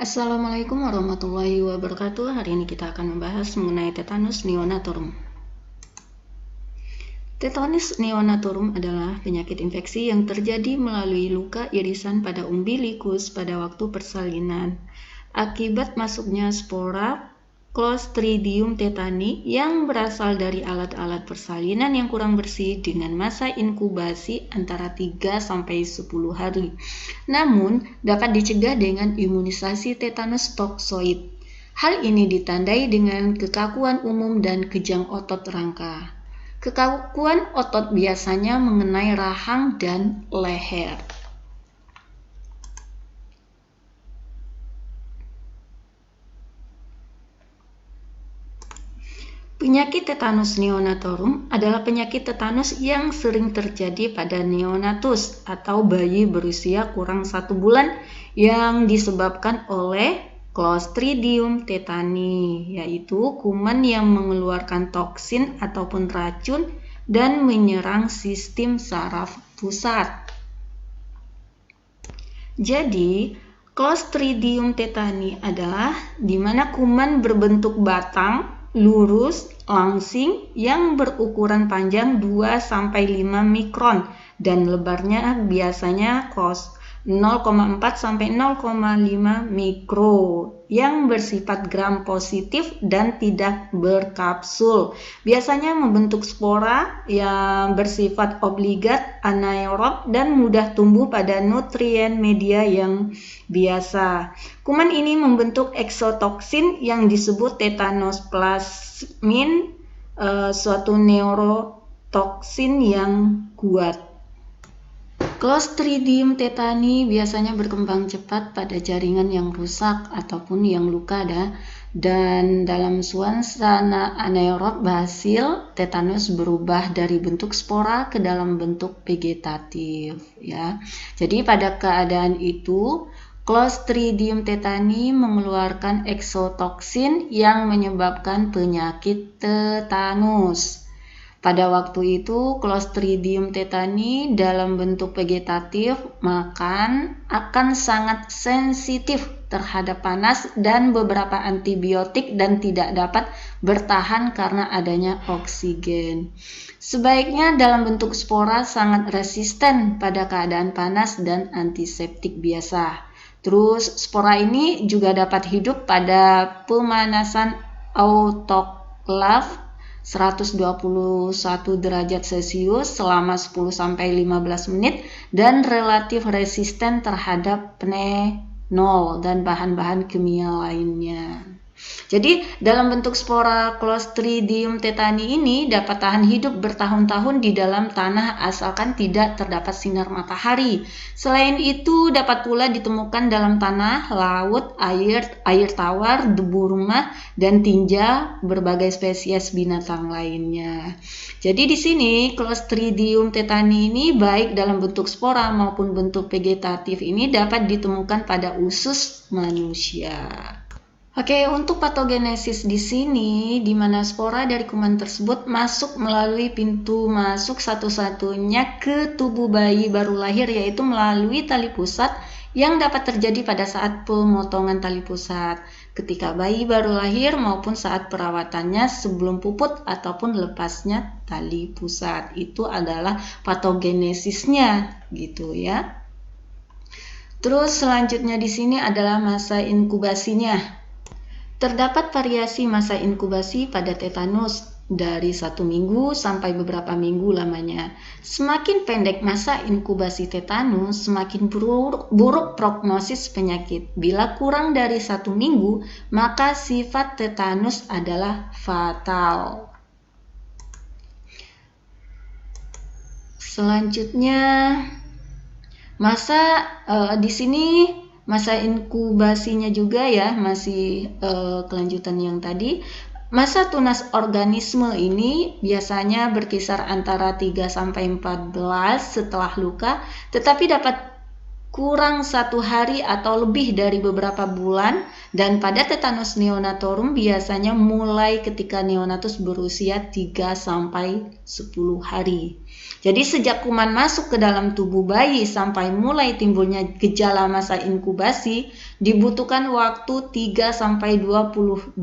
Assalamualaikum warahmatullahi wabarakatuh. Hari ini kita akan membahas mengenai tetanus neonatorum. Tetanus neonatorum adalah penyakit infeksi yang terjadi melalui luka irisan pada umbilikus pada waktu persalinan akibat masuknya spora Clostridium tetani yang berasal dari alat-alat persalinan yang kurang bersih dengan masa inkubasi antara 3-10 hari. Namun, dapat dicegah dengan imunisasi tetanus toksoid. Hal ini ditandai dengan kekakuan umum dan kejang otot rangka. Kekakuan otot biasanya mengenai rahang dan leher. Penyakit tetanus neonatorum adalah penyakit tetanus yang sering terjadi pada neonatus atau bayi berusia kurang 1 bulan yang disebabkan oleh Clostridium tetani, yaitu kuman yang mengeluarkan toksin ataupun racun dan menyerang sistem saraf pusat. Jadi, Clostridium tetani adalah di mana kuman berbentuk batang, lurus, langsing yang berukuran panjang 2-5 mikron dan lebarnya biasanya 0,4-0,5 mikro yang bersifat gram positif dan tidak berkapsul. Biasanya membentuk spora yang bersifat obligat, anaerob, dan mudah tumbuh pada nutrien media yang biasa. Kuman ini membentuk eksotoksin yang disebut tetanosplasmin, suatu neurotoksin yang kuat. Clostridium tetani biasanya berkembang cepat pada jaringan yang rusak ataupun yang luka dan dalam suasana anaerob basil, tetanus berubah dari bentuk spora ke dalam bentuk vegetatif ya. Jadi pada keadaan itu Clostridium tetani mengeluarkan eksotoksin yang menyebabkan penyakit tetanus. Pada waktu itu, Clostridium tetani dalam bentuk vegetatif akan sangat sensitif terhadap panas dan beberapa antibiotik dan tidak dapat bertahan karena adanya oksigen. Sebaiknya dalam bentuk spora sangat resisten pada keadaan panas dan antiseptik biasa. Terus spora ini juga dapat hidup pada pemanasan autoklav 121 derajat Celcius selama 10-15 menit dan relatif resisten terhadap phenol dan bahan-bahan kimia lainnya. Jadi dalam bentuk spora Clostridium tetani ini dapat tahan hidup bertahun-tahun di dalam tanah asalkan tidak terdapat sinar matahari. Selain itu dapat pula ditemukan dalam tanah, laut, air tawar, debu rumah, dan tinja berbagai spesies binatang lainnya. Jadi di sini Clostridium tetani ini baik dalam bentuk spora maupun bentuk vegetatif ini dapat ditemukan pada usus manusia. Oke, untuk patogenesis di sini, di mana spora dari kuman tersebut masuk melalui pintu masuk satu-satunya ke tubuh bayi baru lahir, yaitu melalui tali pusat yang dapat terjadi pada saat pemotongan tali pusat, ketika bayi baru lahir maupun saat perawatannya sebelum puput ataupun lepasnya tali pusat. Itu adalah patogenesisnya, gitu ya. Terus selanjutnya di sini adalah masa inkubasinya. Terdapat variasi masa inkubasi pada tetanus dari 1 minggu sampai beberapa minggu lamanya. Semakin pendek masa inkubasi tetanus, semakin buruk prognosis penyakit. Bila kurang dari 1 minggu, maka sifat tetanus adalah fatal. Selanjutnya, di sini masa inkubasinya juga ya, masih kelanjutan yang tadi. Masa tunas organisme ini biasanya berkisar antara 3-14 setelah luka, tetapi dapat kurang 1 hari atau lebih dari beberapa bulan, dan pada tetanus neonatorum biasanya mulai ketika neonatus berusia 3-10 hari. Jadi sejak kuman masuk ke dalam tubuh bayi sampai mulai timbulnya gejala masa inkubasi dibutuhkan waktu 3-28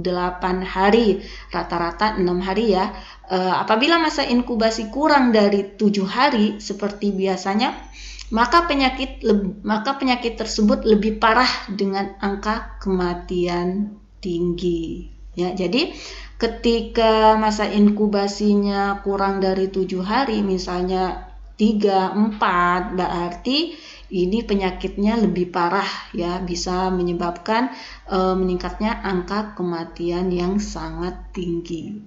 hari, rata-rata 6 hari ya. Apabila masa inkubasi kurang dari 7 hari seperti biasanya, maka penyakit tersebut lebih parah dengan angka kematian tinggi. Ya, jadi ketika masa inkubasinya kurang dari 7 hari, misalnya 3-4, berarti ini penyakitnya lebih parah ya, bisa menyebabkan meningkatnya angka kematian yang sangat tinggi.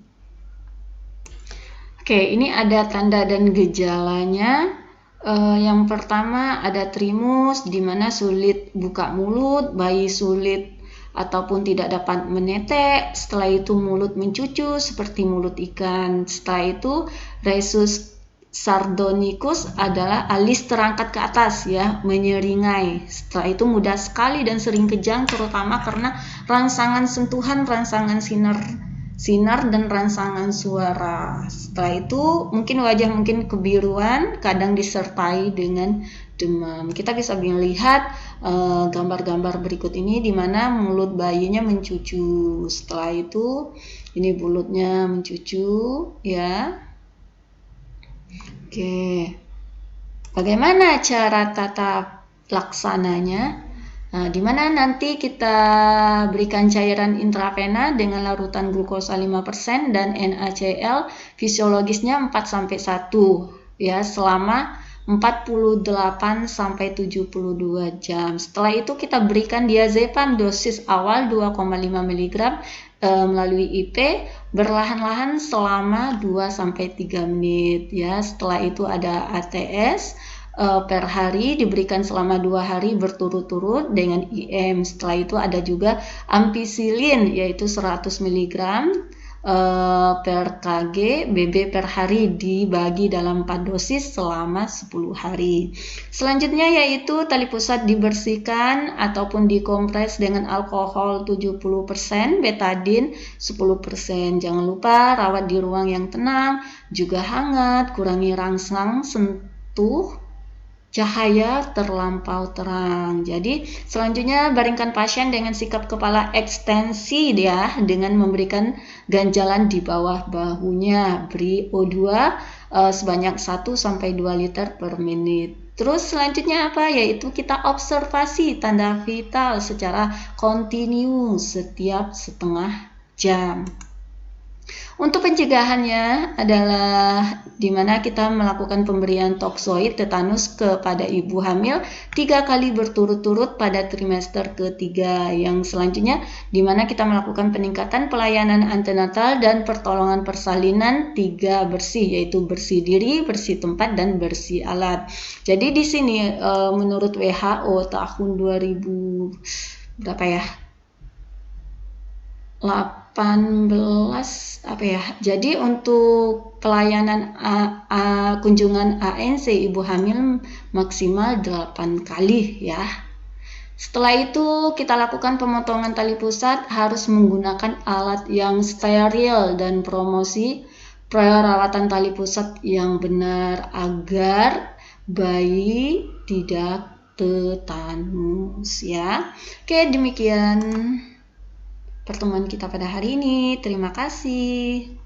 Oke, ini ada tanda dan gejalanya. Yang pertama ada trimus, di mana sulit buka mulut, bayi sulit ataupun tidak dapat menetek. Setelah itu mulut mencucu seperti mulut ikan. Setelah itu rhesus sardonicus adalah alis terangkat ke atas ya, menyeringai. Setelah itu mudah sekali dan sering kejang, terutama karena rangsangan sentuhan, rangsangan sinar dan rangsangan suara. Setelah itu mungkin wajah kebiruan, kadang disertai dengan demam. Kita bisa melihat gambar-gambar berikut ini di mana mulut bayinya mencucu. Setelah itu ini mulutnya mencucu ya. Oke. Bagaimana cara tata laksananya? Di mana nanti kita berikan cairan intravena dengan larutan glukosa 5% dan NaCl fisiologisnya 4-1 ya, selama 48-72 jam. Setelah itu kita berikan diazepam dosis awal 2,5 mg melalui IP berlahan-lahan selama 2-3 menit ya. Setelah itu ada ATS per hari diberikan selama 2 hari berturut-turut dengan IM. Setelah itu ada juga ampicillin yaitu 100 mg per kg BB per hari dibagi dalam 4 dosis selama 10 hari. Selanjutnya yaitu tali pusat dibersihkan ataupun dikompres dengan alkohol 70%, betadin 10%. Jangan lupa rawat di ruang yang tenang, juga hangat, kurangi rangsang, sentuh, cahaya terlampau terang. Jadi selanjutnya baringkan pasien dengan sikap kepala ekstensi ya, dengan memberikan ganjalan di bawah bahunya. Beri O2 sebanyak 1-2 liter per menit. Terus selanjutnya apa? Yaitu kita observasi tanda vital secara kontinu setiap setengah jam. Untuk pencegahannya adalah di mana kita melakukan pemberian toksoid tetanus kepada ibu hamil 3 kali berturut-turut pada trimester ketiga. Yang selanjutnya di mana kita melakukan peningkatan pelayanan antenatal dan pertolongan persalinan 3 bersih, yaitu bersih diri, bersih tempat, dan bersih alat. Jadi di sini menurut WHO tahun 2000 berapa ya? 18 apa ya. Jadi untuk pelayanan kunjungan ANC ibu hamil maksimal 8 kali ya. Setelah itu kita lakukan pemotongan tali pusat, harus menggunakan alat yang steril dan promosi perawatan tali pusat yang benar agar bayi tidak tetanus ya. Oke, demikian pertemuan kita pada hari ini. Terima kasih.